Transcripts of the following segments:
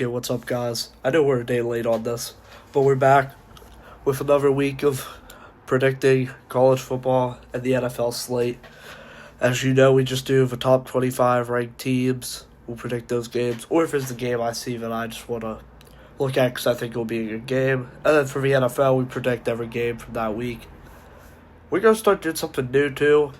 Okay, what's up, guys? I know we're a day late on this, but we're back with another week of predicting college football and the NFL slate. As you know, we just do the top 25 ranked teams. We'll predict those games, or if it's the game I see that I just want to look at because I think it'll be a good game. And then for the NFL, we predict every game from that week. We're going to start doing something new, too.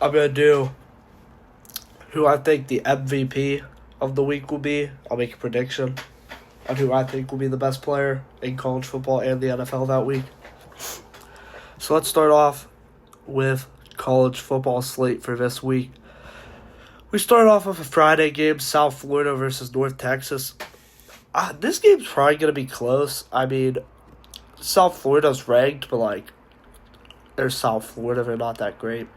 I'm going to do who I think the MVP of the week will be. I'll make a prediction on who I think will be the best player in college football and the NFL that week. So let's start off with college football slate for this week. We start off with a Friday game, South Florida versus North Texas. This game's probably going to be close. I mean, South Florida's ranked, but they're South Florida. They're not that great.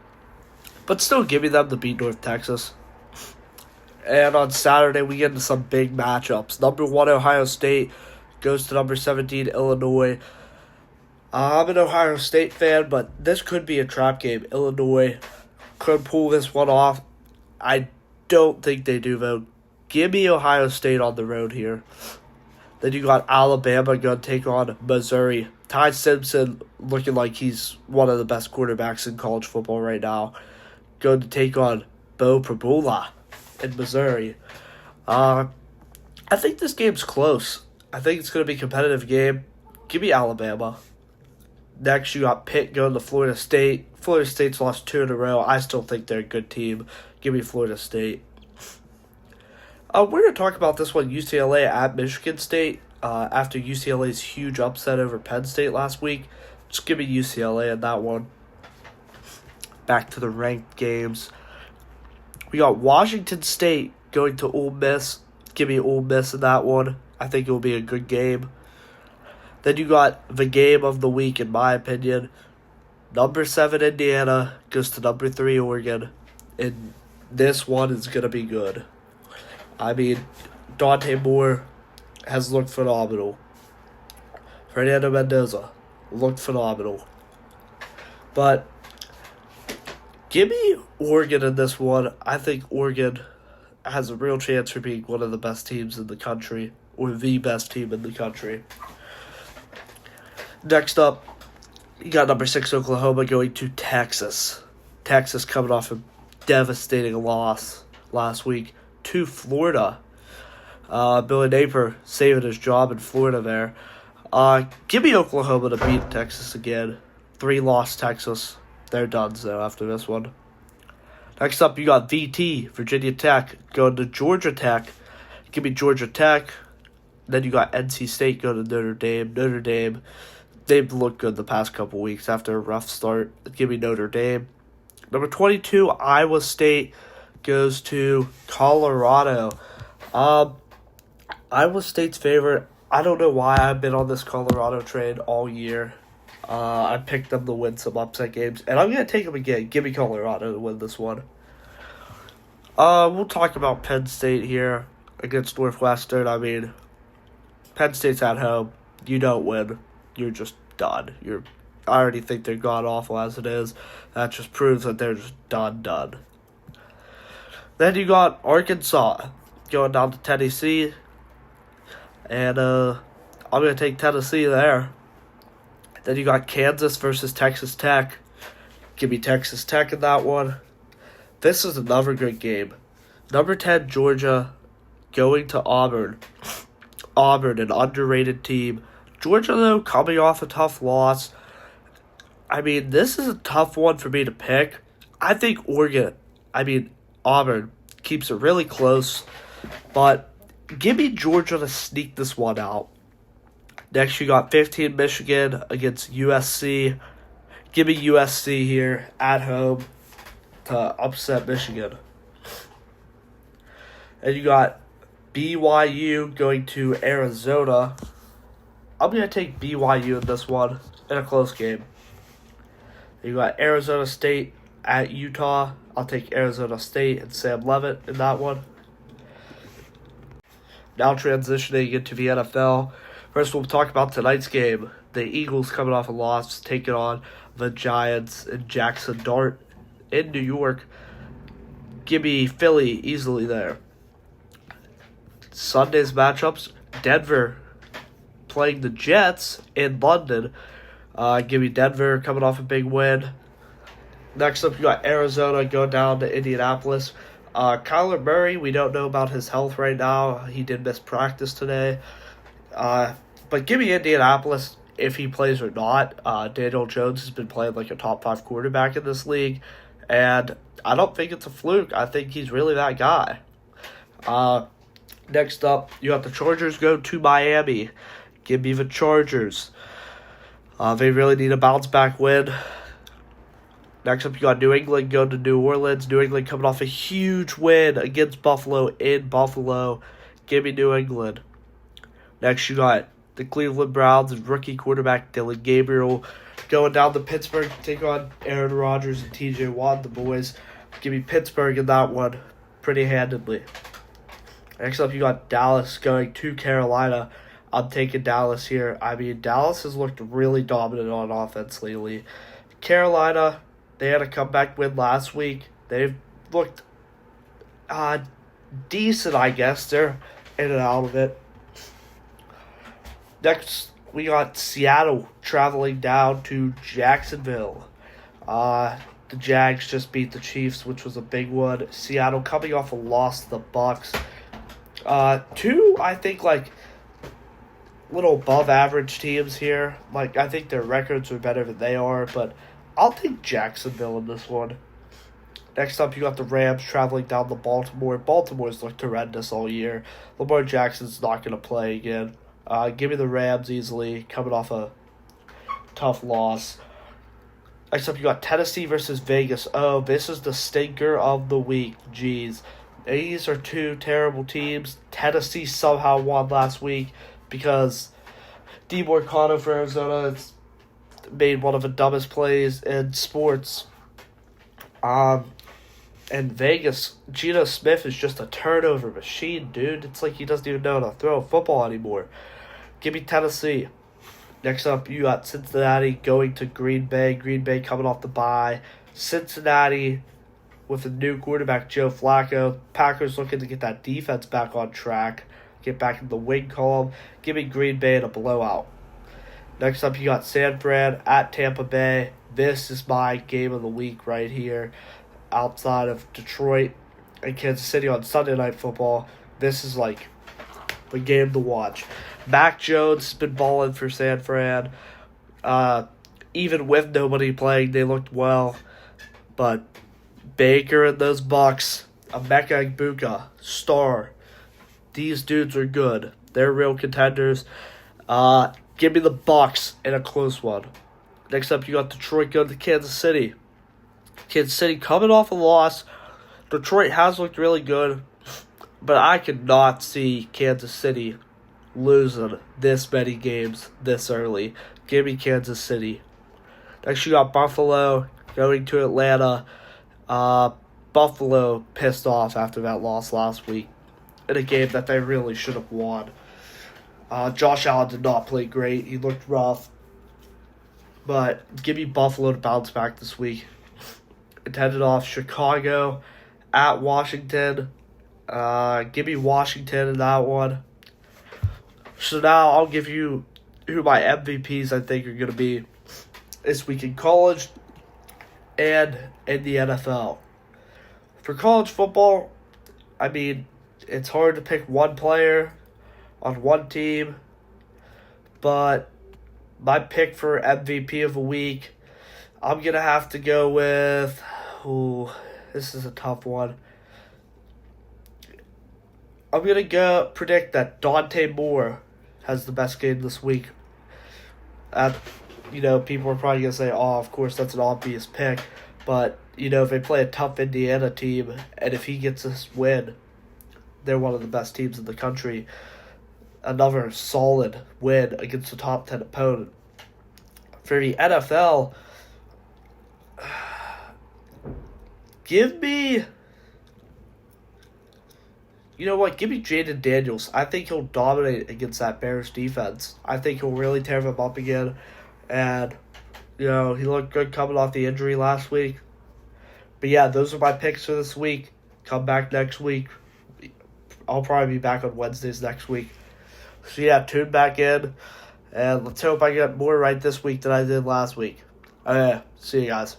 But still give me them to beat North Texas. And on Saturday, we get into some big matchups. Number 1, Ohio State goes to number 17, Illinois. I'm an Ohio State fan, but this could be a trap game. Illinois could pull this one off. I don't think they do, though. Give me Ohio State on the road here. Then you got Alabama going to take on Missouri. Ty Simpson looking like he's one of the best quarterbacks in college football right now. Going to take on Bo Prabula in Missouri. I think this game's close. I think it's going to be a competitive game. Give me Alabama. Next, you got Pitt going to Florida State. Florida State's lost 2 in a row. I still think they're a good team. Give me Florida State. We're going to talk about this one, UCLA at Michigan State. After UCLA's huge upset over Penn State last week. Just give me UCLA in that one. Back to the ranked games. We got Washington State going to Ole Miss. Give me Ole Miss in that one. I think it will be a good game. Then you got the game of the week, in my opinion. Number 7, Indiana, goes to number 3, Oregon. And this one is going to be good. I mean, Dante Moore has looked phenomenal. Fernando Mendoza looked phenomenal. But give me Oregon in this one. I think Oregon has a real chance for being one of the best teams in the country, or the best team in the country. Next up, you got number 6 Oklahoma going to Texas. Texas coming off a devastating loss last week to Florida. Billy Napier saving his job in Florida there. Give me Oklahoma to beat Texas again. 3-loss Texas. They're done, so after this one. Next up, you got VT, Virginia Tech, going to Georgia Tech. Give me Georgia Tech. Then you got NC State going to Notre Dame. Notre Dame, they've looked good the past couple weeks after a rough start. Give me Notre Dame. Number 22, Iowa State goes to Colorado. Iowa State's favorite. I don't know why I've been on this Colorado train all year. I picked them to win some upset games, and I'm going to take them again. Give me Colorado to win this one. We'll talk about Penn State here against Northwestern. I mean, Penn State's at home. You don't win. You're just done. I already think they're god-awful as it is. That just proves that they're just done. Then you got Arkansas going down to Tennessee. And I'm going to take Tennessee there. Then you got Kansas versus Texas Tech. Give me Texas Tech in that one. This is another good game. Number 10, Georgia, going to Auburn. Auburn, an underrated team. Georgia, though, coming off a tough loss. I mean, this is a tough one for me to pick. I think Auburn keeps it really close. But give me Georgia to sneak this one out. Next, you got 15 Michigan against USC. Give me USC here at home to upset Michigan. And you got BYU going to Arizona. I'm going to take BYU in this one in a close game. You got Arizona State at Utah. I'll take Arizona State and Sam Levitt in that one. Now transitioning into the NFL. First, we'll talk about tonight's game. The Eagles coming off a loss, taking on the Giants and Jackson Dart in New York. Give me Philly easily there. Sunday's matchups, Denver playing the Jets in London. Give me Denver coming off a big win. Next up, you got Arizona going down to Indianapolis. Kyler Murray, we don't know about his health right now. He did miss practice today. But give me Indianapolis if he plays or not. Daniel Jones has been playing like a top 5 quarterback in this league. And I don't think it's a fluke. I think he's really that guy. Next up, you got the Chargers go to Miami. Give me the Chargers. They really need a bounce-back win. Next up, you got New England going to New Orleans. New England coming off a huge win against Buffalo in Buffalo. Give me New England. Next, you got the Cleveland Browns and rookie quarterback Dylan Gabriel going down to Pittsburgh to take on Aaron Rodgers and TJ Watt, the boys. Give me Pittsburgh in that one pretty handedly. Next up, you got Dallas going to Carolina. I'm taking Dallas here. I mean, Dallas has looked really dominant on offense lately. Carolina, they had a comeback win last week. They've looked decent, I guess. They're in and out of it. Next, we got Seattle traveling down to Jacksonville. The Jags just beat the Chiefs, which was a big one. Seattle coming off a loss to the Bucks. Two, I think, like, little above average teams here. Like, I think their records are better than they are, but I'll take Jacksonville in this one. Next up, you got the Rams traveling down to Baltimore. Baltimore's looked horrendous all year. Lamar Jackson's not going to play again. Give me the Rams easily, coming off a tough loss. Next up, you got Tennessee versus Vegas. Oh, this is the stinker of the week. Jeez. These are two terrible teams. Tennessee somehow won last week because DeMarcano for Arizona has made one of the dumbest plays in sports. And Vegas, Geno Smith is just a turnover machine, dude. It's like he doesn't even know how to throw a football anymore. Give me Tennessee. Next up, you got Cincinnati going to Green Bay. Green Bay coming off the bye. Cincinnati with a new quarterback, Joe Flacco. Packers looking to get that defense back on track. Get back in the win column. Give me Green Bay in a blowout. Next up, you got San Fran at Tampa Bay. This is my game of the week right here. Outside of Detroit and Kansas City on Sunday Night Football, this is like the game to watch. Mac Jones has been balling for San Fran. Even with nobody playing, they looked well. But Baker and those Bucks, Emeka Egbuka, Star, these dudes are good. They're real contenders. Give me the Bucks in a close one. Next up, you got Detroit going to Kansas City. Kansas City coming off a loss. Detroit has looked really good, but I could not see Kansas City losing this many games this early. Give me Kansas City. Next, you got Buffalo going to Atlanta. Buffalo pissed off after that loss last week in a game that they really should have won. Josh Allen did not play great. He looked rough. But give me Buffalo to bounce back this week. Attended off Chicago at Washington. Give me Washington in that one. So now I'll give you who my MVPs I think are going to be this week in college and in the NFL. For college football, I mean, it's hard to pick one player on one team, but my pick for MVP of the week, I'm going to have to go with... Ooh, this is a tough one. I'm going to go predict that Dante Moore has the best game this week. People are probably going to say, oh, of course, that's an obvious pick. But, if they play a tough Indiana team, and if he gets this win, they're one of the best teams in the country. Another solid win against a top 10 opponent. For the NFL, give me... You know what? Give me Jaden Daniels. I think he'll dominate against that Bears defense. I think he'll really tear them up again. And, he looked good coming off the injury last week. But yeah, those are my picks for this week. Come back next week. I'll probably be back on Wednesdays next week. So yeah, tune back in, and let's hope I get more right this week than I did last week. See you guys.